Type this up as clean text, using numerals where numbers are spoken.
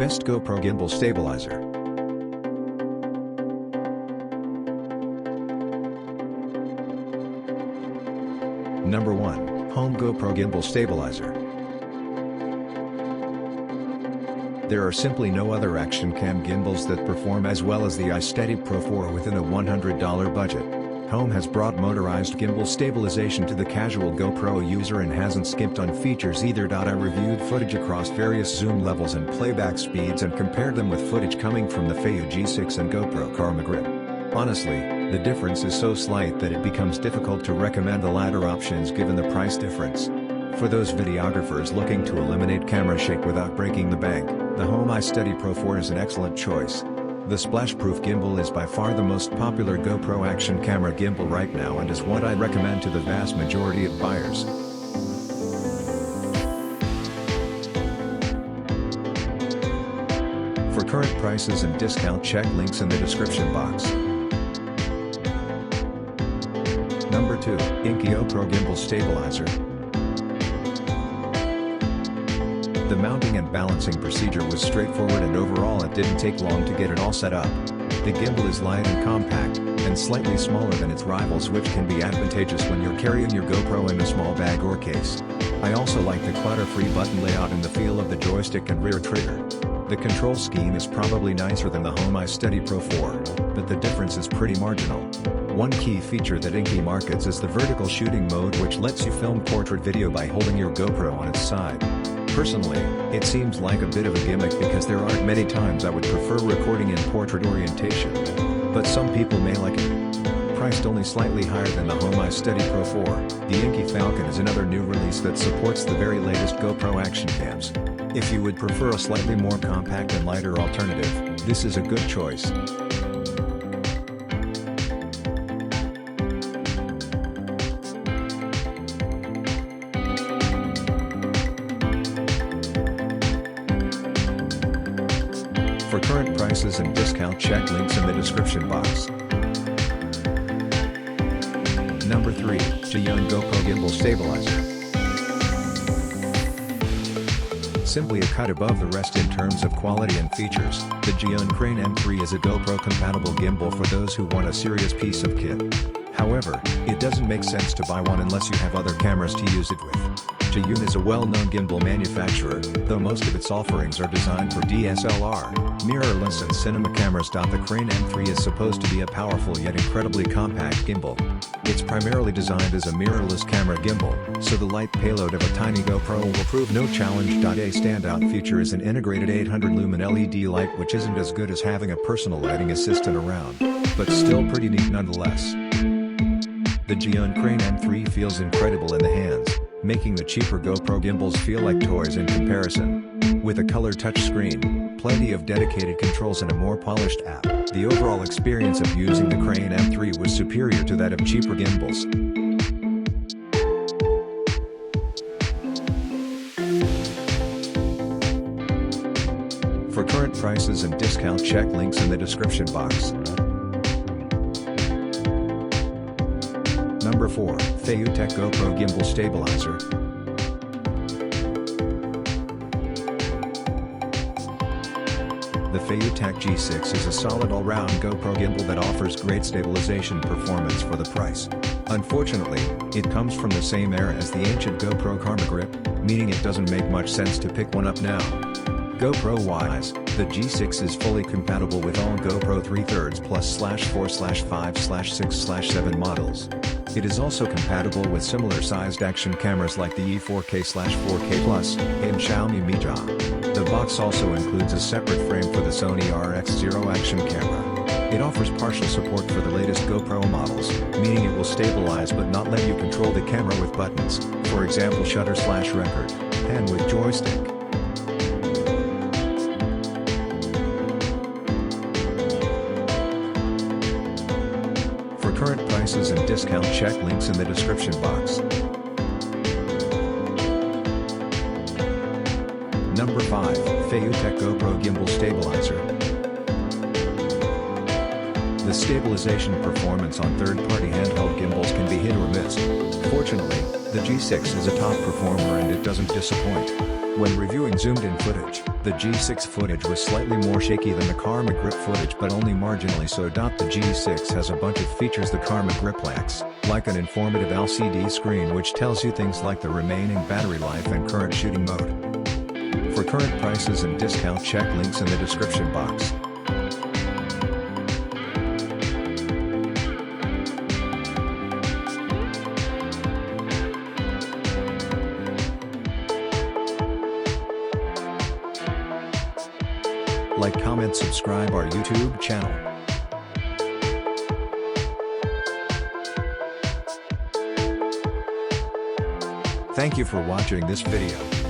Best GoPro Gimbal Stabilizer. Number 1, Home GoPro Gimbal Stabilizer. There are simply no other action cam gimbals that perform as well as the iSteady Pro 4 within a $100 budget. Home has brought motorized gimbal stabilization to the casual GoPro user and hasn't skimped on features either. I reviewed footage across various zoom levels and playback speeds and compared them with footage coming from the Feiyu G6 and GoPro Karma Grip. Honestly, the difference is so slight that it becomes difficult to recommend the latter options given the price difference. For those videographers looking to eliminate camera shake without breaking the bank, the Home iSteady Pro 4 is an excellent choice. The splash-proof gimbal is by far the most popular GoPro action camera gimbal right now and is what I recommend to the vast majority of buyers. For current prices and discount, check links in the description box. Number 2, INKEE Pro Gimbal Stabilizer. The mounting and balancing procedure was straightforward and overall it didn't take long to get it all set up. The gimbal is light and compact, and slightly smaller than its rivals, which can be advantageous when you're carrying your GoPro in a small bag or case. I also like the clutter-free button layout and the feel of the joystick and rear trigger. The control scheme is probably nicer than the Home iSteady Pro 4, but the difference is pretty marginal. One key feature that INKEE markets is the vertical shooting mode, which lets you film portrait video by holding your GoPro on its side. Personally, it seems like a bit of a gimmick because there aren't many times I would prefer recording in portrait orientation. But some people may like it. Priced only slightly higher than the Home iSteady Pro 4, the INKEE Falcon is another new release that supports the very latest GoPro action cams. If you would prefer a slightly more compact and lighter alternative, this is a good choice. For current prices and discount, check links in the description box. Number 3, GoPro Gimbal Stabilizer. Simply a cut above the rest in terms of quality and features, the Crane M3 is a GoPro-compatible gimbal for those who want a serious piece of kit. However, it doesn't make sense to buy one unless you have other cameras to use it with. Zhiyun is a well-known gimbal manufacturer, though most of its offerings are designed for DSLR, mirrorless and cinema cameras. The Crane M3 is supposed to be a powerful yet incredibly compact gimbal. It's primarily designed as a mirrorless camera gimbal, so the light payload of a tiny GoPro will prove no challenge. A standout feature is an integrated 800 lumen LED light, which isn't as good as having a personal lighting assistant around, but still pretty neat nonetheless. The Crane M3 feels incredible in the hands, making the cheaper GoPro gimbals feel like toys in comparison. With a color touchscreen, plenty of dedicated controls and a more polished app, the overall experience of using the Crane M3 was superior to that of cheaper gimbals. For current prices and discount, check links in the description box. Number 4, Feiyu GoPro Gimbal Stabilizer. The Feiyu G6 is a solid all-round GoPro gimbal that offers great stabilization performance for the price. Unfortunately, it comes from the same era as the ancient GoPro Karma Grip, meaning it doesn't make much sense to pick one up now. GoPro-wise, the G6 is fully compatible with all GoPro 3/3 Plus /4/5/6/7 models. It is also compatible with similar-sized action cameras like the E4K/4K Plus and Xiaomi Mijia. The box also includes a separate frame for the Sony RX0 action camera. It offers partial support for the latest GoPro models, meaning it will stabilize but not let you control the camera with buttons, for example shutter/record, pan with joystick. Current prices and discount, check links in the description box. Number 5, Feiyu GoPro Gimbal Stabilizer. The stabilization performance on third-party handheld gimbals can be hit or miss. Fortunately, The G6 is a top performer and it doesn't disappoint. When reviewing zoomed-in footage, the G6 footage was slightly more shaky than the Karma Grip footage but only marginally so. The G6 has a bunch of features the Karma Grip lacks, like an informative LCD screen which tells you things like the remaining battery life and current shooting mode. For current prices and discount, check links in the description box. Like, comment, subscribe our YouTube channel. Thank you for watching this video.